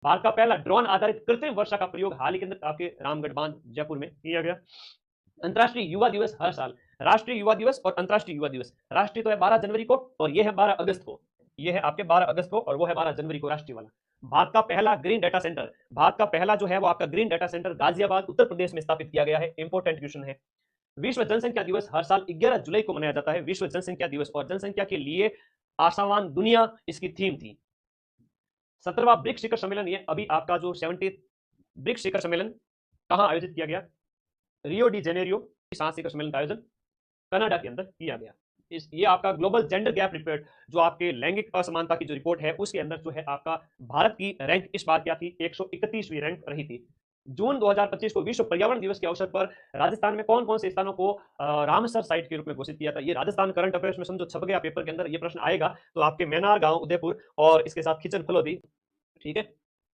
भारत का पहला ड्रोन आधारित कृत्रिम वर्षा का प्रयोग हाल ही के अंदर आपके रामगढ़ बांध जयपुर में किया गया। अंतर्राष्ट्रीय युवा दिवस हर साल, राष्ट्रीय युवा दिवस और अंतर्राष्ट्रीय युवा दिवस, राष्ट्रीय तो है 12 जनवरी को और ये है 12 अगस्त को, ये है आपके 12 अगस्त को और वो है 12 जनवरी को राष्ट्रीय वाला। भारत का पहला ग्रीन डाटा सेंटर, भारत का पहला जो है वो आपका green data centre Ghaziabad Uttar Pradesh में स्थापित किया गया है। इंपॉर्टेंट क्वेश्चन है। विश्व जनसंख्या दिवस हर साल 11 जुलाई को मनाया जाता है, विश्व जनसंख्या दिवस, और जनसंख्या के लिए आशावान दुनिया इसकी थीम थी। 17वां ब्रिक्स शिखर सम्मेलन, ये अभी आपका जो 70 ब्रिक्स शिखर सम्मेलन कहां आयोजित किया गया? रियो डी जेनेरियो, शांति शिखर सम्मेलन का आयोजन कनाडा के अंदर किया गया। इस ये आपका ग्लोबल जेंडर गैप रिपोर्ट, जो आपके लैंगिक असमानता की जो रिपोर्ट है उसके अंदर जो है आपका भारत की रैंक इस बार क्या थी? 131वीं रैंक रही थी। जून 2025 को विश्व पर्यावरण दिवस के अवसर पर राजस्थान में कौन कौन से स्थानों को रामसर साइट के रूप में घोषित किया था? ये राजस्थान करंट अफेयर्स में समझो छप गया पेपर के अंदर, ये प्रश्न आएगा तो आपके मैनार गांव उदयपुर और इसके साथ खिचन फलोदी। ठीक है,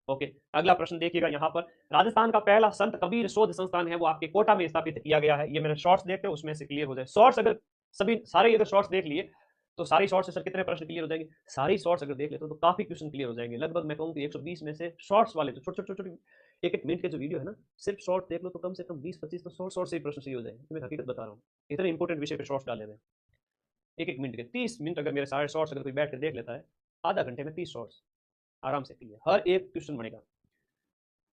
ओके। अगला प्रश्न देखिएगा यहाँ पर, राजस्थान का पहला संत कबीर शोध संस्थान है वो आपके कोटा में स्थापित किया गया है। ये मेरे शॉर्ट्स देखते हैं उसमें से क्लियर हो जाए। शॉर्ट्स अगर सभी सारे अगर शॉर्ट्स देख लिए तो सारी शॉर्ट्स से सर कितने प्रश्न क्लियर हो जाएंगे? सारी शॉर्ट्स अगर देख लेते तो काफी क्वेश्चन क्लियर हो जाएंगे। लगभग मैं कहूँ कि 120 में से शॉर्ट्स वाले जो छोटे छोटे एक एक मिनट के जो वीडियो है ना, सिर्फ शॉर्ट देख लो तो कम से कम 20-25 तो शॉर्ट से ही प्रश्न सही हो जाएंगे। मैं हकीकत बता रहा हूँ, इतने इंपॉर्टेंट विषय पे शॉर्ट्स डाले हुए एक एक मिनट के 30 मिनट अगर मेरे सारे शॉर्ट्स अगर कोई बैठ कर देख लेता है, आधा घंटे में 30 शॉर्ट्स आराम से क्लियर, हर एक क्वेश्चन बनेगा।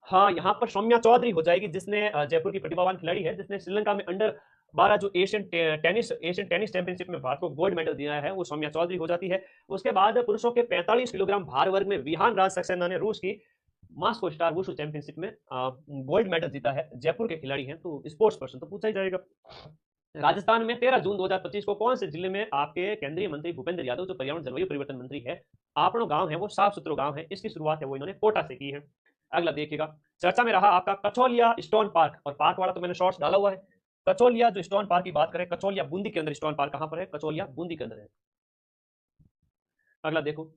हाँ, यहाँ पर सौम्या चौधरी हो जाएगी, जिसने जयपुर की प्रतिभावान खिलाड़ी है, जिसने श्रीलंका में अंडर 12 जो एशियन टेनिस चैंपियनशिप में भारत को गोल्ड मेडल दिया है, वो सौम्या चौधरी हो जाती है। उसके बाद पुरुषों के 45 किलोग्राम भार वर्ग में विहान राज सक्सेना ने रूस की मास्को स्टार वुशु चैंपियनशिप में गोल्ड मेडल जीता है। जयपुर के खिलाड़ी हैं तो स्पोर्ट्स पर्सन तो पूछा ही जाएगा। राजस्थान में 13 जून 2025 को कौन से जिले में आपके केंद्रीय मंत्री भूपेंद्र यादव जो पर्यावरण जलवायु परिवर्तन मंत्री है, आपनो गांव है वो साफ सुथरा गांव है, इसकी शुरुआत है वो इन्होंने कोटा से की है। अगला देखिएगा, चर्चा में रहा आपका कचौलिया स्टोन पार्क, और पार्क वाला तो मैंने शॉर्ट्स डाला हुआ है। कचौलिया जो स्टोन पार्क की बात करें, कचौलिया बूंदी के अंदर स्टोन पार्क कहां पर है? कचौलिया बूंदी के अंदर है। अगला देखो,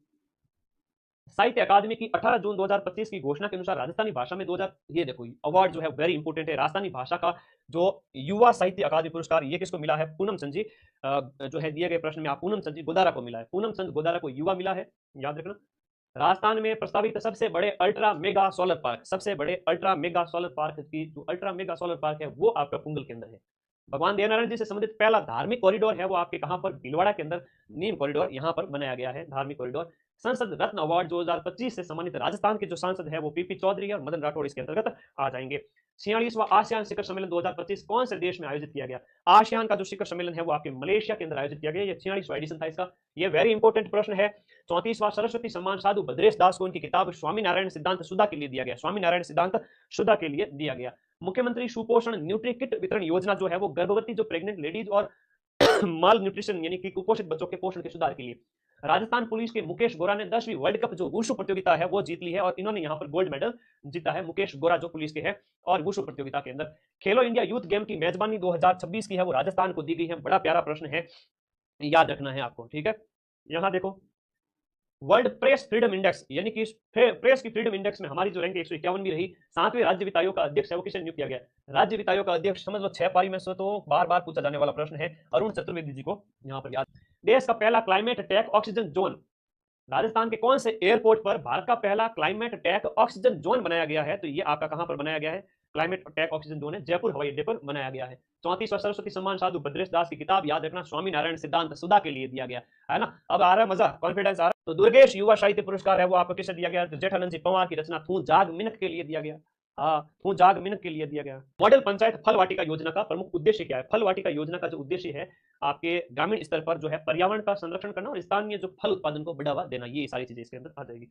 साहित्य अकादमी की 18 जून 2025 की घोषणा के अनुसार राजस्थानी भाषा में 2000, ये देखो अवार्ड जो है वेरी इंपॉर्टेंट है, राजस्थानी भाषा का जो युवा साहित्य अकादमी पुरस्कार, ये किसको मिला है? पूनम चंद जी, जो है दिए गए प्रश्न में आप पूनम चंद जी गोदारा को मिला है, पूनम चंद गोदारा को युवा मिला है, याद रखना। राजस्थान में प्रस्तावित सबसे बड़े अल्ट्रा मेगा सोलर पार्क, सबसे बड़े अल्ट्रा मेगा सोलर पार्क की जो अल्ट्रा मेगा सोलर पार्क है वो आपका पुंगल के अंदर है। भगवान देवनारायण जी से संबंधित पहला धार्मिक कॉरिडोर है वो आपके कहां पर? भीलवाड़ा के अंदर नीम कॉरिडोर यहां पर बनाया गया है, धार्मिक कॉरिडोर। संसद रत्न अवार्ड 2025 से सम्मानित राजस्थान के जो सांसद है वो पीपी चौधरी और मदन राठौड़ इसके अंतर्गत आ जाएंगे। 46वां आसियान शिखर सम्मेलन 2025 कौन से देश में आयोजित किया गया? आसियान का जो शिखर सम्मेलन है वो आपके मलेशिया के अंदर आयोजित किया गया। ये 46वां एडिशन था इसका, ये वेरी इंपॉर्टेंट प्रश्न है। 34वां सरस्वती सम्मान साधु भद्रेश दास को उनकी किताब स्वामीनारायण सिद्धांत सुधा के लिए दिया गया, स्वामीनारायण सिद्धांत सुधा के लिए दिया गया। मुख्यमंत्री सुपोषण न्यूट्री किट वितरण योजना जो है वो गर्भवती जो प्रेग्नेंट लेडीज और माल न्यूट्रिशन यानी कि कुपोषित बच्चों के पोषण के सुधार के लिए। राजस्थान पुलिस के मुकेश गोरा ने 10वीं वर्ल्ड कप जो वुशु प्रतियोगिता है वो जीत ली है और इन्होंने यहाँ पर गोल्ड मेडल जीता है, मुकेश गोरा जो पुलिस के है और वुशु प्रतियोगिता के अंदर। खेलो इंडिया यूथ गेम की मेजबानी 2026 की है वो राजस्थान को दी गई है। बड़ा प्यारा प्रश्न है, याद रखना है आपको, ठीक है। यहाँ देखो, वर्ल्ड प्रेस फ्रीडम इंडेक्स यानी कि प्रेस की फ्रीडम इंडेक्स में हमारी जो रैंक 151वीं रही। 7वें राज्य वित्त आयोग का अध्यक्ष है वो किसे नियुक्त किया गया? राज्य वित्त आयोग का अध्यक्ष समझ लो 6 पारी में से तो बार बार पूछा जाने वाला प्रश्न है, अरुण चतुर्वेदी जी को यहाँ पर याद। देश का पहला climate tech oxygen zone, Rajasthan के कौन से एयरपोर्ट पर भारत का पहला क्लाइमेट टेक ऑक्सीजन जोन बनाया गया है? तो ये आपका कहां पर बनाया गया है? क्लाइमेट टेक ऑक्सीजन जोन है जयपुर हवाई अड्डे पर बनाया गया है। 34वां सरस्वती सम्मान साधु भद्रेश दास की किताब याद रखना स्वामीनारायण सिद्धांत सुधा के लिए दिया गया है ना। अब आ रहा है मजा, कॉन्फिडेंस आ रहा है। तो दुर्गेश युवा साहित्य पुरस्कार है वो आपको किसे दिया गया? तो जेठानंद जी पवार की रचना थू जाग मिनक के लिए दिया गया। हाँ, थू जाग मिनक के लिए दिया गया। मॉडल पंचायत फल वाटिका योजना का प्रमुख उद्देश्य क्या है? फल वाटिका योजना का जो उद्देश्य है आपके ग्रामीण स्तर पर जो है पर्यावरण का संरक्षण करना और स्थानीय जो फल उत्पादन को बढ़ावा देना, ये सारी चीजें इसके अंदर आ जाएगी।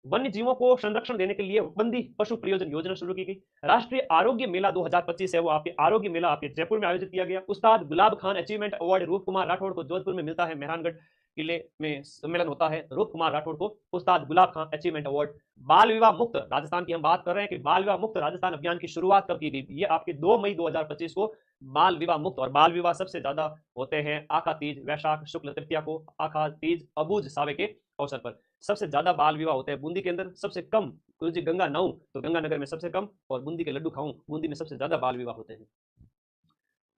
वन्य जीवों को संरक्षण देने के लिए बंदी पशु प्रयोजन योजना शुरू की गई। राष्ट्रीय आरोग्य मेला 2025 है वो आपके आरोग्य मेला आपके जयपुर में आयोजित किया गया। उस्ताद गुलाब खान अचीवमेंट अवार्ड रूप कुमार राठौड़ को जोधपुर में मिलता है, मेहरानगढ़ किले में सम्मेलन होता है। रूप कुमार राठौड़ को उस्ताद गुलाब खान अचीवमेंट अवार्ड। बाल विवाह मुक्त राजस्थान की हम बात कर रहे हैं कि बाल विवाह मुक्त राजस्थान अभियान की शुरुआत कब की गई? ये आपके 2 मई 2025 को बाल विवाह मुक्त, और बाल विवाह सबसे ज्यादा होते हैं आखा तीज वैशाख शुक्ल तृतीया को, आखा तीज अबूझ सावे के अवसर पर सबसे ज्यादा बाल विवाह होते हैं। बूंदी के अंदर सबसे कम, जी गंगा नहाऊं तो गंगानगर में सबसे कम, और बूंदी के लड्डू खाऊं बूंदी में सबसे ज्यादा बाल विवाह होते हैं।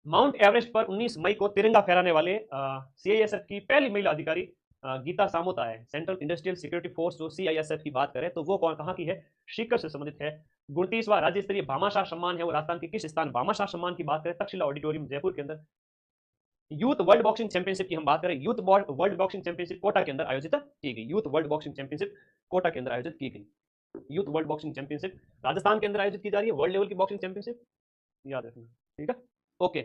माउंट एवरेस्ट पर 19 मई को तिरंगा फहराने वाले सीआईएसएफ की पहली महिला अधिकारी गीता सामोता है, सेंट्रल इंडस्ट्रियल सिक्योरिटी फोर्स जो CISF की बात करें तो वो कहाँ की है, सीकर से संबंधित है। 29वां राज्य स्तरीय भामाशाह सम्मान है वो राजस्थान के किस स्थान, भामाशाह सम्मान की बात करें तक्षशिला ऑडिटोरियम जयपुर के अंदर। यूथ वर्ल्ड बॉक्सिंग चैंपियनशिप की हम बात करें, youth world boxing championship Kota के अंदर आयोजित की गई, youth world boxing championship Kota के अंदर आयोजित की गई। Youth world boxing championship Rajasthan के अंदर आयोजित की जा रही है, वर्ल्ड लेवल की बॉक्सिंग चैंपियनशिप याद रखना, ठीक है। ओके